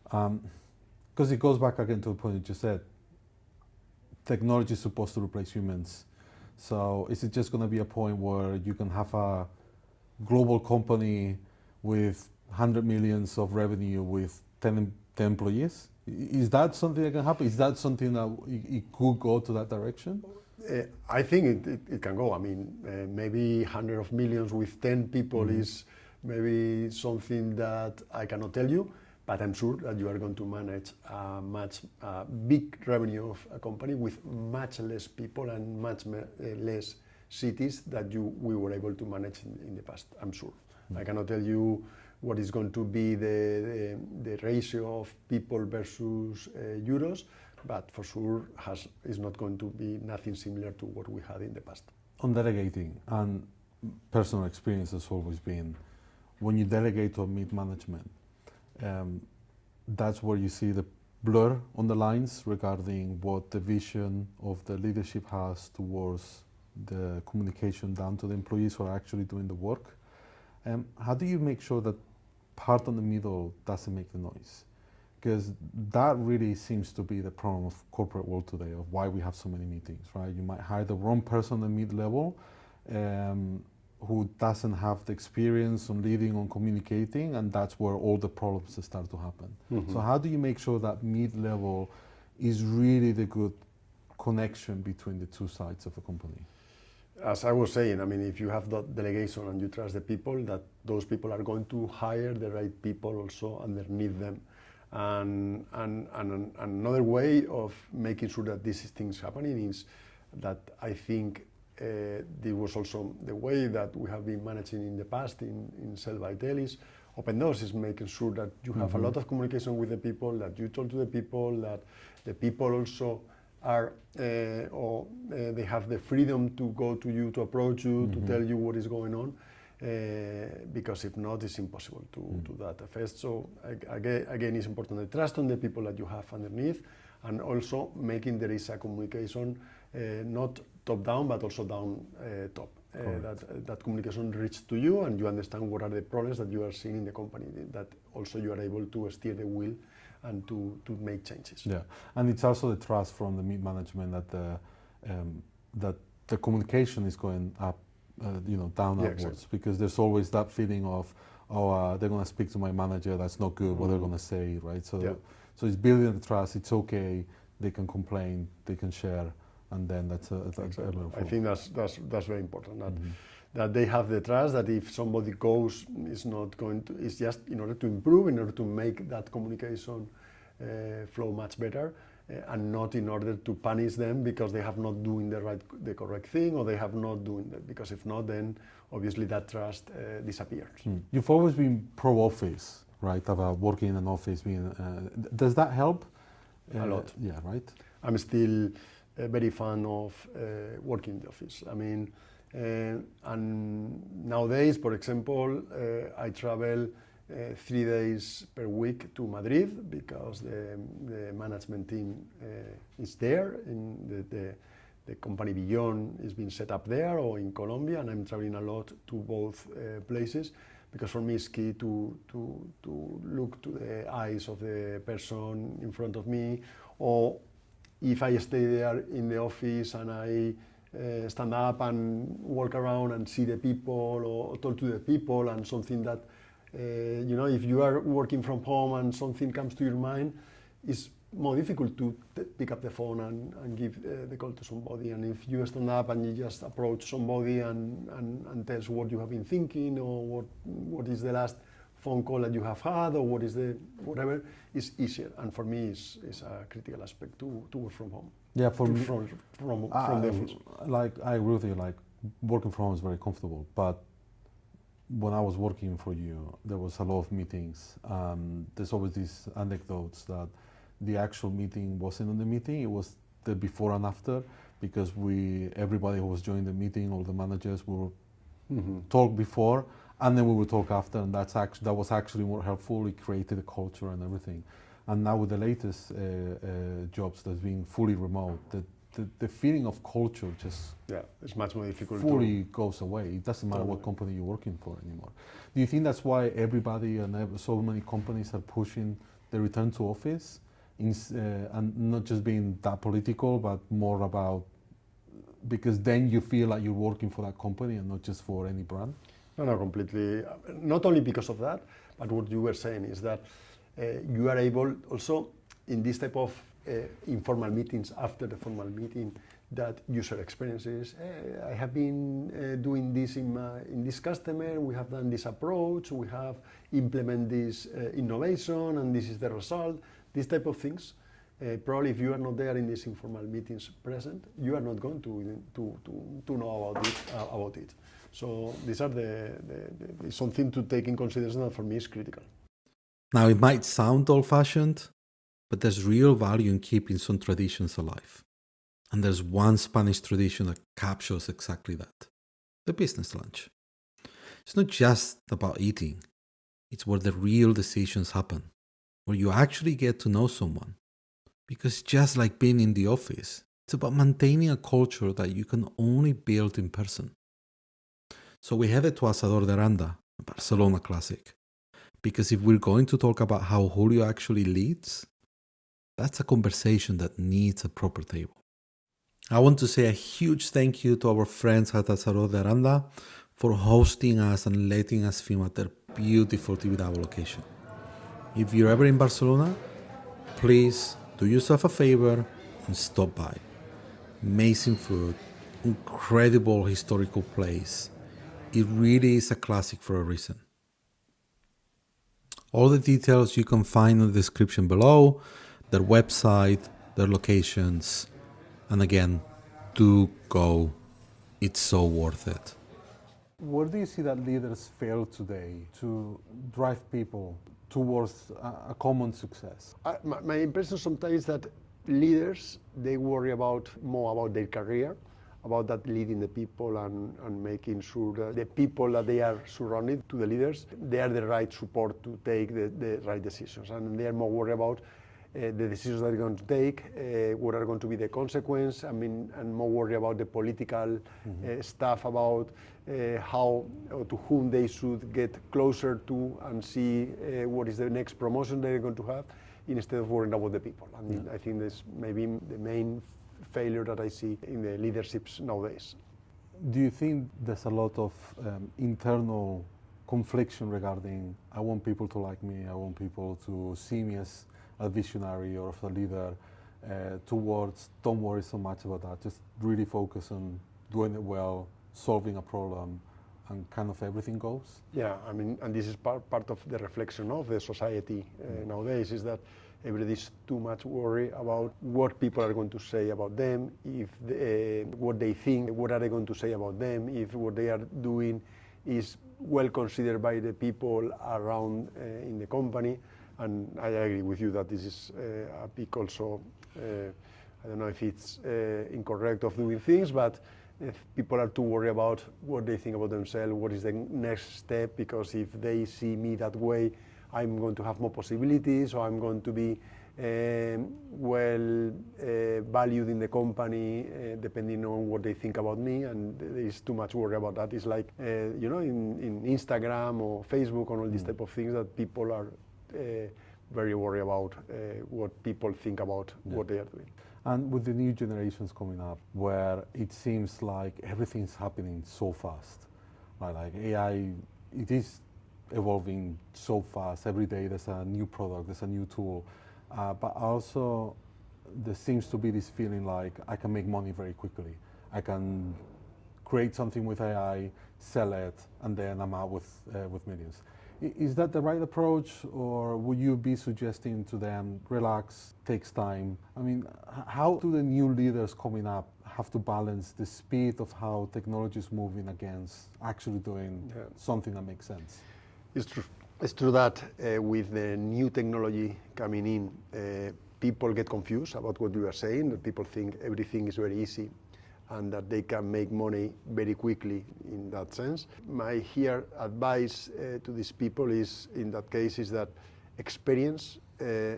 Speaker 1: Because it goes back again to the point you just said. Technology is supposed to replace humans. So is it just going to be a point where you can have a global company with 100 millions of revenue with 10 employees? Is that something that can happen? Is that something that it could go to that direction?
Speaker 3: I think it can go. I mean, maybe 100 of millions with 10 people is maybe something that I cannot tell you, but I'm sure that you are going to manage a much big revenue of a company with much less people and much less cities that we were able to manage in the past, I'm sure. I cannot tell you what is going to be the ratio of people versus euros, but for sure is not going to be nothing similar to what we had in the past.
Speaker 1: On delegating, and personal experience has always been, when you delegate to a mid-management, that's where you see the blur on the lines regarding what the vision of the leadership has towards the communication down to the employees who are actually doing the work. How do you make sure that part on the middle doesn't make the noise? Because that really seems to be the problem of corporate world today, of why we have so many meetings, right? You might hire the wrong person at mid-level who doesn't have the experience on leading, on communicating, and that's where all the problems start to happen. So how do you make sure that mid-level is really the good connection between the two sides of a company?
Speaker 3: As I was saying, I mean, if you have that delegation and you trust the people, that those people are going to hire the right people also underneath them. And another way of making sure that these things happening is that I think this was also the way that we have been managing in the past in Sell by Tell is open doors, is making sure that you have a lot of communication with the people, that you talk to the people, that the people also are they have the freedom to go to you, to approach you, to tell you what is going on, because if not, it's impossible to do that effect. So again, it's important the trust on the people that you have underneath, and also making there is a communication not top down but also down top. That communication reaches to you, and you understand what are the problems that you are seeing in the company, that also you are able to steer the wheel and to make changes.
Speaker 1: Yeah, and it's also the trust from the mid-management that the communication is going up, down upwards,
Speaker 3: exactly.
Speaker 1: because there's always that feeling of, oh, they're going to speak to my manager, that's not good, what they're going to say, right? So,
Speaker 3: Yeah.
Speaker 1: so it's building the trust, it's okay, they can complain, they can share, and then that's
Speaker 3: Exactly.
Speaker 1: level
Speaker 3: I
Speaker 1: four.
Speaker 3: think that's very important. That they have the trust that if somebody goes, it's just in order to improve, in order to make that communication flow much better, and not in order to punish them because they have not doing the correct thing, or they have not doing that. Because if not, then obviously that trust disappears.
Speaker 1: You've always been pro-office, right? About working in an office. Does that help?
Speaker 3: A lot.
Speaker 1: Yeah, right?
Speaker 3: I'm still a very fan of working in the office. I mean, and nowadays, for example, I travel 3 days per week to Madrid because the management team is there, and the company Beyond is being set up there or in Colombia, and I'm traveling a lot to both places because for me it's key to look to the eyes of the person in front of me, or if I stay there in the office and I stand up and walk around and see the people or talk to the people, and something that, if you are working from home and something comes to your mind, it's more difficult to pick up the phone and give the call to somebody. And if you stand up and you just approach somebody and tell what you have been thinking, or what is the last phone call that you have had, or what is the whatever, is easier. And for me, it's a critical aspect to work from home.
Speaker 1: Yeah, for me,
Speaker 3: from the office.
Speaker 1: Like, I agree with you, like, working from home is very comfortable, but when I was working for you, there was a lot of meetings. There's always these anecdotes that the actual meeting wasn't in the meeting, it was the before and after, because everybody who was joining the meeting, all the managers will talk before, and then we would talk after, and that was actually more helpful. It created a culture and everything. And now with the latest jobs that's being fully remote, the feeling of culture just
Speaker 3: it's much more difficult.
Speaker 1: Fully goes away. It doesn't matter what company you're working for anymore. Do you think that's why everybody and so many companies are pushing the return to office, and not just being that political, but more about, because then you feel like you're working for that company and not just for any brand?
Speaker 3: No, completely. Not only because of that, but what you were saying is that you are able also in this type of informal meetings after the formal meeting, that user experiences. I have been doing this in this customer. We have done this approach. We have implemented this innovation, and this is the result. These type of things. Probably, if you are not there in these informal meetings present, you are not going to know about it. So these are something to take in consideration that for me is critical.
Speaker 2: Now, it might sound old-fashioned, but there's real value in keeping some traditions alive. And there's one Spanish tradition that captures exactly that: the business lunch. It's not just about eating, it's where the real decisions happen, where you actually get to know someone. Because just like being in the office, it's about maintaining a culture that you can only build in person. So we headed to Asador de Aranda, a Barcelona classic. Because if we're going to talk about how Julio actually leads, that's a conversation that needs a proper table. I want to say a huge thank you to our friends at Asador de Aranda for hosting us and letting us film at their beautiful Tibidabo location. If you're ever in Barcelona, please do yourself a favor and stop by. Amazing food, incredible historical place. It really is a classic for a reason. All the details you can find in the description below, their website, their locations, and again, do go. It's so worth it.
Speaker 1: Where do you see that leaders fail today to drive people towards a common success?
Speaker 3: My impression sometimes is that leaders, they worry more about their career, about that leading the people and making sure that the people that they are surrounded to the leaders, they are the right support to take the right decisions. And they are more worried about the decisions that they're going to take, what are going to be the consequences, and more worried about the political stuff, about how or to whom they should get closer to and see what is the next promotion they're going to have, instead of worrying about the people. And I think that's maybe the main failure that I see in the leaderships nowadays.
Speaker 1: Do you think there's a lot of internal confliction regarding I want people to like me, I want people to see me as a visionary or as a leader, towards don't worry so much about that, just really focus on doing it well, solving a problem, and kind of everything goes?
Speaker 3: Yeah, I mean, and this is part of the reflection of the society nowadays, is that everybody's too much worried about what people are going to say about them, if what they think, what are they going to say about them, if what they are doing is well considered by the people around in the company. And I agree with you that this is a big also, I don't know if it's incorrect of doing things, but if people are too worried about what they think about themselves, what is the next step, because if they see me that way, I'm going to have more possibilities, or I'm going to be valued in the company, depending on what they think about me, and there is too much worry about that. It's like, in Instagram or Facebook and all these type of things, that people are very worried about what people think about what they are doing.
Speaker 1: And with the new generations coming up, where it seems like everything's happening so fast, right? Like AI, it is evolving so fast. Every day there's a new product, there's a new tool, but also there seems to be this feeling like I can make money very quickly. I can create something with AI, sell it, and then I'm out with millions. Is that the right approach, or would you be suggesting to them, relax, takes time? I mean, how do the new leaders coming up have to balance the speed of how technology is moving against actually doing something that makes sense?
Speaker 3: It's true. It's true that with the new technology coming in, people get confused about what you are saying, that people think everything is very easy and that they can make money very quickly in that sense. My here advice to these people is, in that case, is that experience,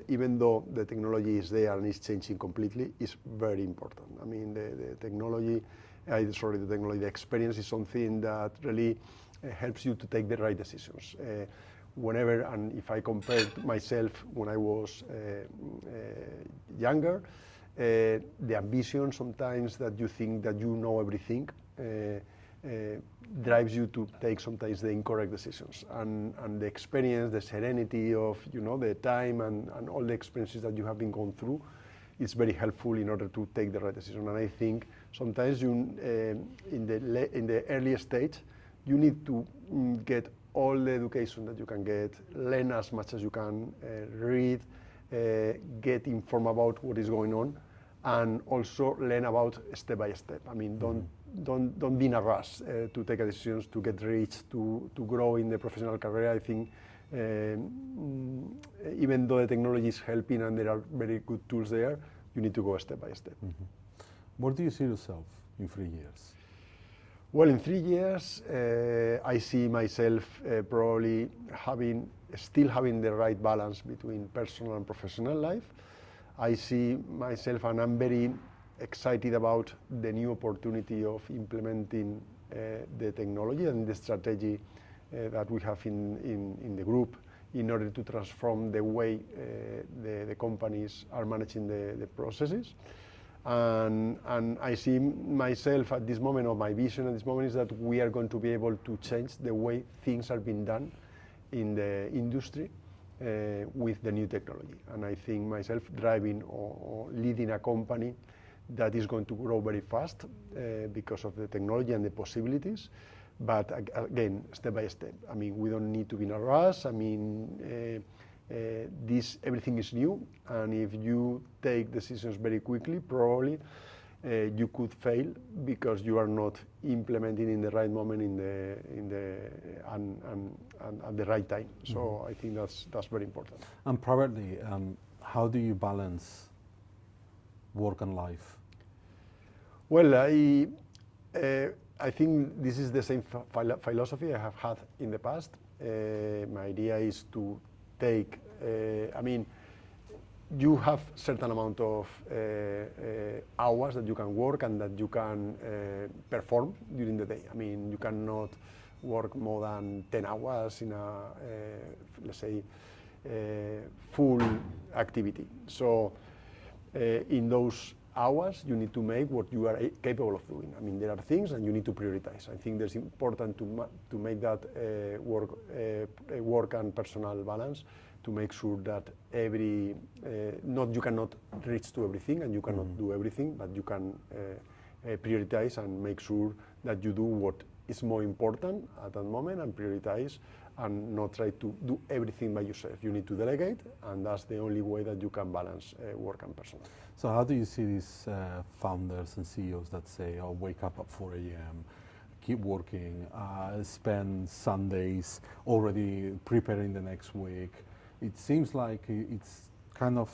Speaker 3: even though the technology is there and is changing completely, is very important. I mean, the experience is something that really helps you to take the right decisions. Whenever, and if I compare myself when I was younger, the ambition sometimes that you think that you know everything drives you to take sometimes the incorrect decisions. And the experience, the serenity of the time and all the experiences that you have been going through, is very helpful in order to take the right decision. And I think sometimes in the earliest stage, you need to get all the education that you can get, learn as much as you can, read, get informed about what is going on, and also learn about step by step. I mean, don't be in a rush to take decisions, to get rich, to grow in the professional career. I think even though the technology is helping and there are very good tools there, you need to go step by step.
Speaker 1: Mm-hmm. Where do you see yourself in 3 years?
Speaker 3: Well, in 3 years, I see myself probably still having the right balance between personal and professional life. I see myself, and I'm very excited about the new opportunity of implementing the technology and the strategy that we have in the group in order to transform the way the companies are managing the processes. And I see myself at this moment, or my vision at this moment, is that we are going to be able to change the way things are being done in the industry with the new technology. And I think myself driving or leading a company that is going to grow very fast because of the technology and the possibilities. But again, step by step. I mean, we don't need to be in a rush. I mean, everything is new, and if you take decisions very quickly, probably you could fail because you are not implementing in the right moment and at the right time. So I think that's very important.
Speaker 1: And privately, how do you balance work and life?
Speaker 3: Well, I think this is the same philosophy I have had in the past. My idea is to take, you have certain amount of hours that you can work and that you can perform during the day. I mean, you cannot work more than 10 hours in a, let's say, full activity. So in those hours, you need to make what you are capable of doing. I mean, there are things and you need to prioritize. I think it's important to make that work and personal balance, to make sure that you cannot reach to everything and you cannot do everything, but you can prioritize and make sure that you do what is more important at that moment and prioritize, and not try to do everything by yourself. You need to delegate, and that's the only way that you can balance work and personal.
Speaker 1: So how do you see these founders and CEOs that say, "Oh, wake up at 4 a.m., keep working, spend Sundays already preparing the next week"? It seems like it's kind of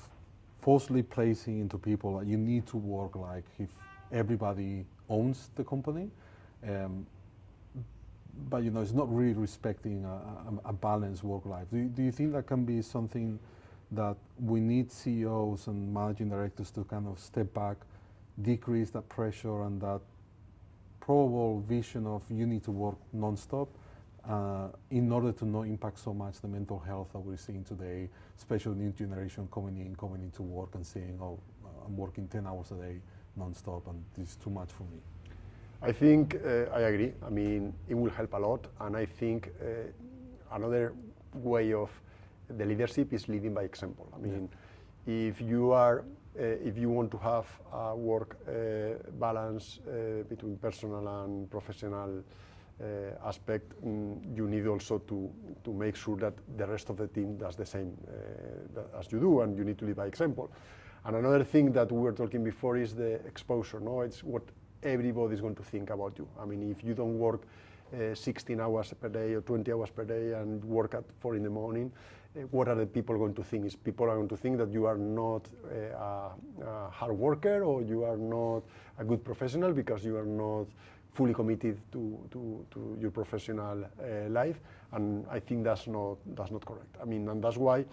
Speaker 1: falsely placing into people that you need to work like if everybody owns the company. But it's not really respecting a balanced work life. Do you think that can be something that we need CEOs and managing directors to kind of step back, decrease that pressure and that probable vision of you need to work non-stop in order to not impact so much the mental health that we're seeing today, especially new generation coming into work and saying, "Oh, I'm working 10 hours a day non-stop and this is too much for me"?
Speaker 3: I think I agree. I mean, it will help a lot, and I think another way of the leadership is leading by example. I mean, if you want to have a work balance between personal and professional aspect, you need also to make sure that the rest of the team does the same as you do, and you need to lead by example. And another thing that we were talking before is the exposure. No, it's what everybody's going to think about you. I mean, if you don't work 16 hours per day or 20 hours per day and work at 4 in the morning, what are the people going to think? Is people are going to think that you are not a hard worker, or you are not a good professional because you are not fully committed to your professional life, and I think that's not correct. I mean, and that's why,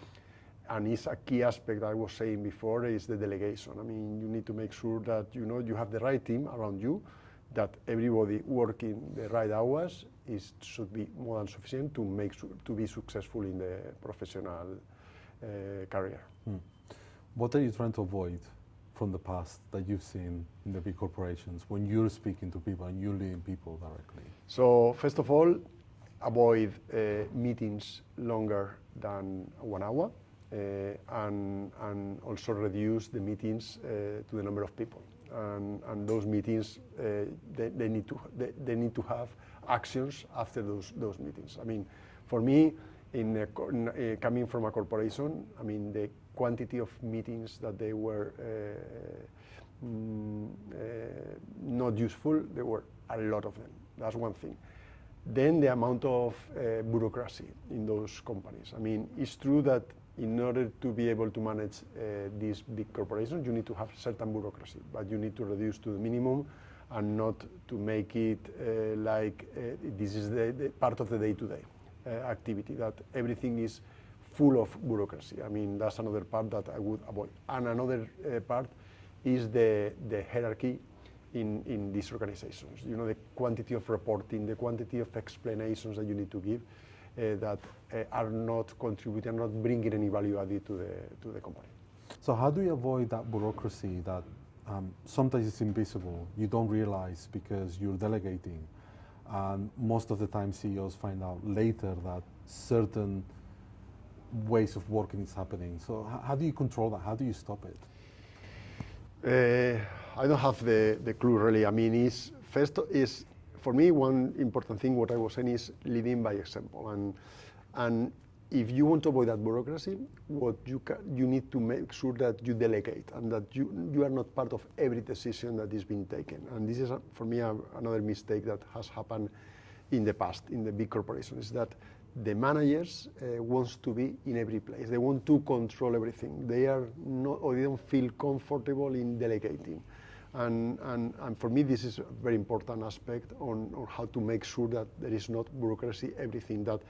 Speaker 3: and it's a key aspect I was saying before, is the delegation. I mean, you need to make sure that you have the right team around you, that everybody working the right hours should be more than sufficient to make sure to be successful in the professional career.
Speaker 1: What are you trying to avoid from the past that you've seen in the big corporations when you're speaking to people and you're leading people directly?
Speaker 3: So first of all, avoid meetings longer than 1 hour. And also reduce the meetings to the number of people, and those meetings they need to have actions after those meetings. I mean, for me, coming from a corporation, I mean, the quantity of meetings that they were not useful, there were a lot of them. That's one thing. Then the amount of bureaucracy in those companies. I mean, it's true that in order to be able to manage these big corporations, you need to have certain bureaucracy, but you need to reduce to the minimum and not to make it like this is the part of the day-to-day activity, that everything is full of bureaucracy. I mean, that's another part that I would avoid. And another part is the hierarchy in these organizations. The quantity of reporting, the quantity of explanations that you need to give, that are not contributing, not bringing any value added to the company.
Speaker 1: So how do you avoid that bureaucracy that sometimes it's invisible, you don't realize because you're delegating, and most of the time CEOs find out later that certain ways of working is happening. So how do you control that? How do you stop it?
Speaker 3: I don't have the clue really. I mean, for me, one important thing, what I was saying, is leading by example. And if you want to avoid that bureaucracy, you need to make sure that you delegate and that you are not part of every decision that is being taken. And this is, for me, another mistake that has happened in the past in the big corporations, is that the managers wants to be in every place. They want to control everything. They are not, or they don't feel comfortable in delegating. And for me, this is a very important aspect on how to make sure that there is not bureaucracy, everything, that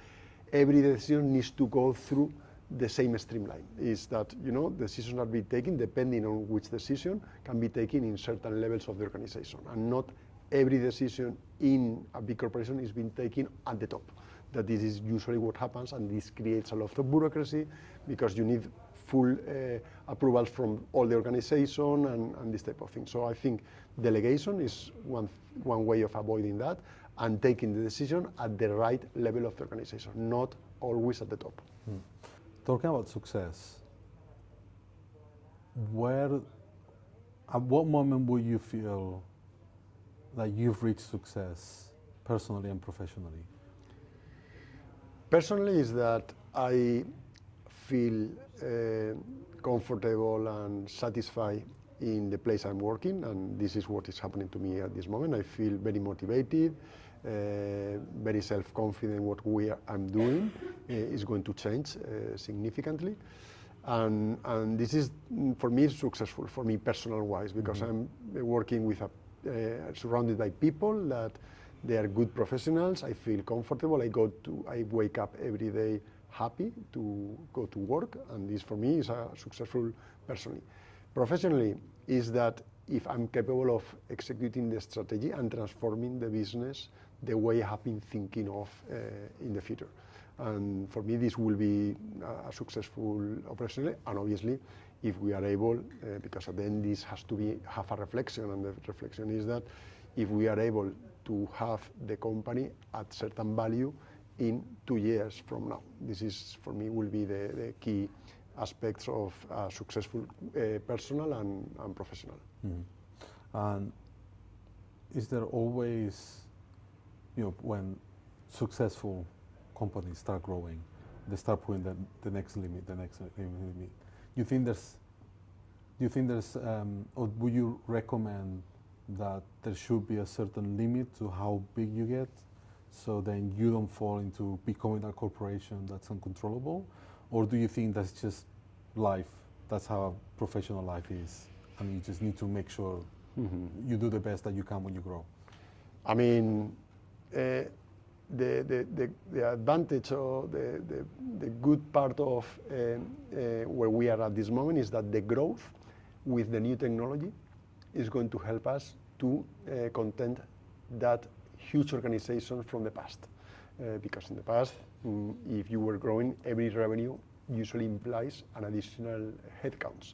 Speaker 3: every decision needs to go through the same streamline. Is that, decisions are being taken depending on which decision can be taken in certain levels of the organization. And not every decision in a big corporation is being taken at the top. That this is usually what happens, and this creates a lot of bureaucracy because you need full approvals from all the organization and this type of thing. So I think delegation is one way of avoiding that, and taking the decision at the right level of the organization, not always at the top.
Speaker 1: Talking about success, at what moment will you feel like you've reached success personally and professionally?
Speaker 3: Personally is that I feel comfortable and satisfied in the place I'm working, and this is what is happening to me at this moment. I feel very motivated, very self-confident what I'm doing is going to change significantly. And this is, for me, successful, for me personal-wise, because I'm working with surrounded by people that they are good professionals. I feel comfortable. I wake up every day happy to go to work, and this for me is a successful personally. Professionally is that if I'm capable of executing the strategy and transforming the business the way I have been thinking of in the future. And for me, this will be a successful operationally, and obviously, if we are able, because at the end this has to have a reflection, and the reflection is that if we are able to have the company at certain value in 2 years from now, this is for me will be the key aspects of successful personal and professional.
Speaker 1: And is there always, when successful companies start growing, they start putting the next limit. You think there's, or would you recommend that there should be a certain limit to how big you get, so then you don't fall into becoming a corporation that's uncontrollable? Or do you think that's just life? That's how professional life is, and you just need to make sure you do the best that you can when you grow?
Speaker 3: I mean, the advantage or the good part of where we are at this moment is that the growth with the new technology is going to help us to content that huge organization from the past. Because in the past, if you were growing, every revenue usually implies an additional headcounts.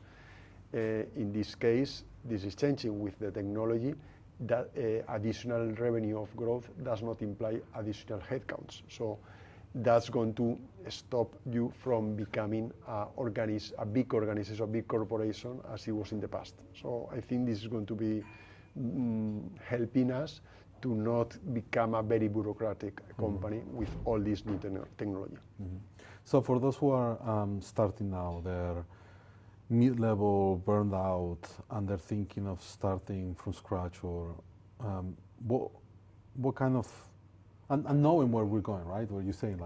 Speaker 3: In this case, this is changing with the technology. That additional revenue of growth does not imply additional headcounts. So that's going to stop you from becoming a big organization, a big corporation as it was in the past. So I think this is going to be helping us to not become a very bureaucratic company with all this new technology.
Speaker 1: So for those who are starting now, they're mid-level, burned out, and they're thinking of starting from scratch, or what kind of, and knowing where we're going, right? Where you're saying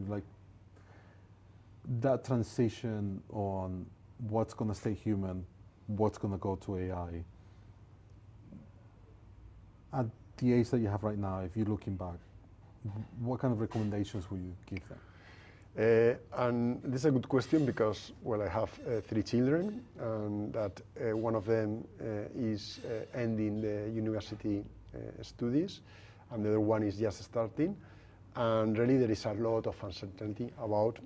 Speaker 1: like that transition on what's going to stay human, what's going to go to AI. At the age that you have right now, if you're looking back, what kind of recommendations would you give them?
Speaker 3: And this is a good question because, well, I have 3 children, and that one of them is ending the university studies, and the other one is just starting. And really there is a lot of uncertainty about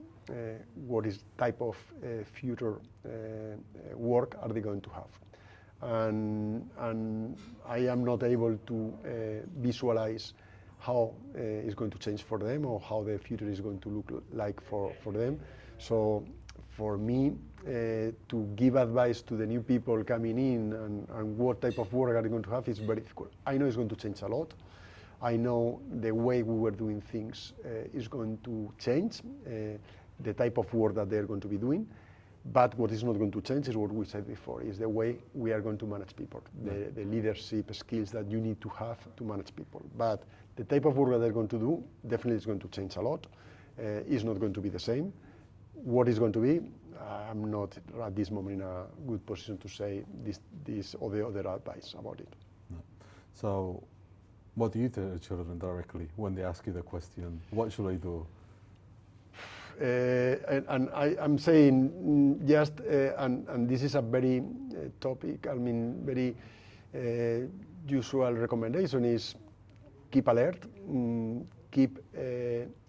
Speaker 3: what is type of future work are they going to have. And I am not able to visualize how it's going to change for them, or how the future is going to look like for them. So for me, to give advice to the new people coming in and what type of work are they going to have is very difficult. I know it's going to change a lot. I know the way we were doing things is going to change, the type of work that they're going to be doing. But what is not going to change is what we said before, is the way we are going to manage people, the leadership skills that you need to have to manage people. But the type of work that they're going to do definitely is going to change a lot. It's not going to be the same. What is going to be, I'm not at this moment in a good position to say this or the other advice about it.
Speaker 1: No. So what do you tell your children directly when they ask you the question, what should I do?
Speaker 3: And I'm saying just, and this is a very topic, I mean, very usual recommendation is keep alert, keep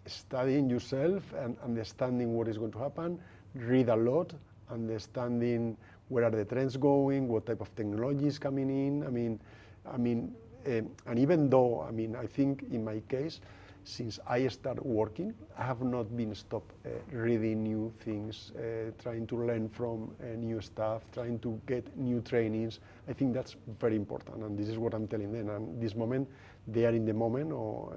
Speaker 3: studying yourself and understanding what is going to happen, read a lot, understanding where are the trends going, what type of technology is coming in. And even though, I think in my case, since I started working, I have not been stopped reading new things, trying to learn from new stuff, trying to get new trainings. I think that's very important, and this is what I'm telling them. And this moment, they are in the moment, or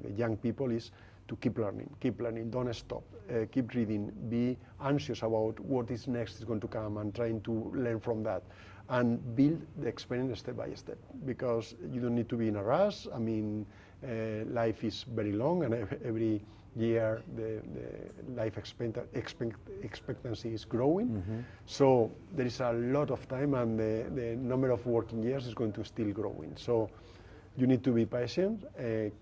Speaker 3: the young people, is to keep learning, don't stop, keep reading, be anxious about what is next is going to come, and trying to learn from that, and build the experience step by step, because you don't need to be in a rush. Life is very long, and every year the life expectancy is growing.
Speaker 1: Mm-hmm.
Speaker 3: So there is a lot of time, and the number of working years is going to still growing. So you need to be patient,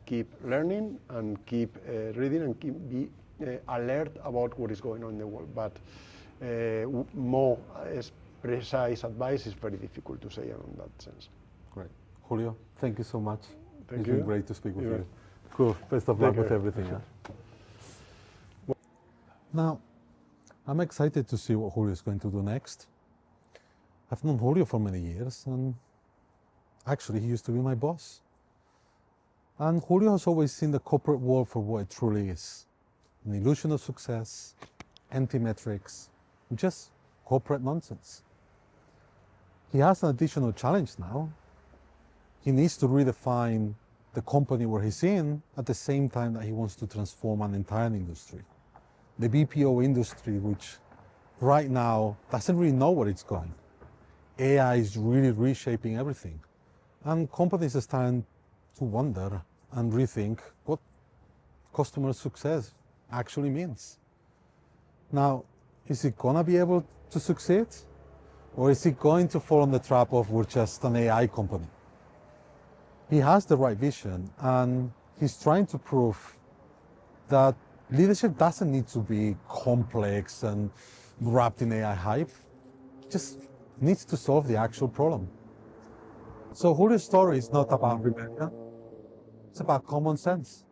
Speaker 3: keep learning, and keep reading, and be alert about what is going on in the world. But more precise advice is very difficult to say in that sense.
Speaker 1: Great. Julio, thank you so much.
Speaker 3: Thank
Speaker 1: It's
Speaker 3: you.
Speaker 1: been great to speak with
Speaker 3: Yeah.
Speaker 1: you. Cool. Best of
Speaker 3: Take
Speaker 1: luck with
Speaker 3: care.
Speaker 1: everything. Yeah. Now, I'm excited to see what Julio is going to do next. I've known Julio for many years, and actually he used to be my boss. And Julio has always seen the corporate world for what it truly is: an illusion of success, empty metrics, just corporate nonsense. He has an additional challenge now. He needs to redefine the company where he's in at the same time that he wants to transform an entire industry. The BPO industry, which right now doesn't really know where it's going. AI is really reshaping everything. And companies are starting to wonder and rethink what customer success actually means. Now, is it gonna be able to succeed? Or is it going to fall on the trap of we're just an AI company? He has the right vision, and he's trying to prove that leadership doesn't need to be complex and wrapped in AI hype. It just needs to solve the actual problem. So Julio's story is not about rebellion, it's about common sense.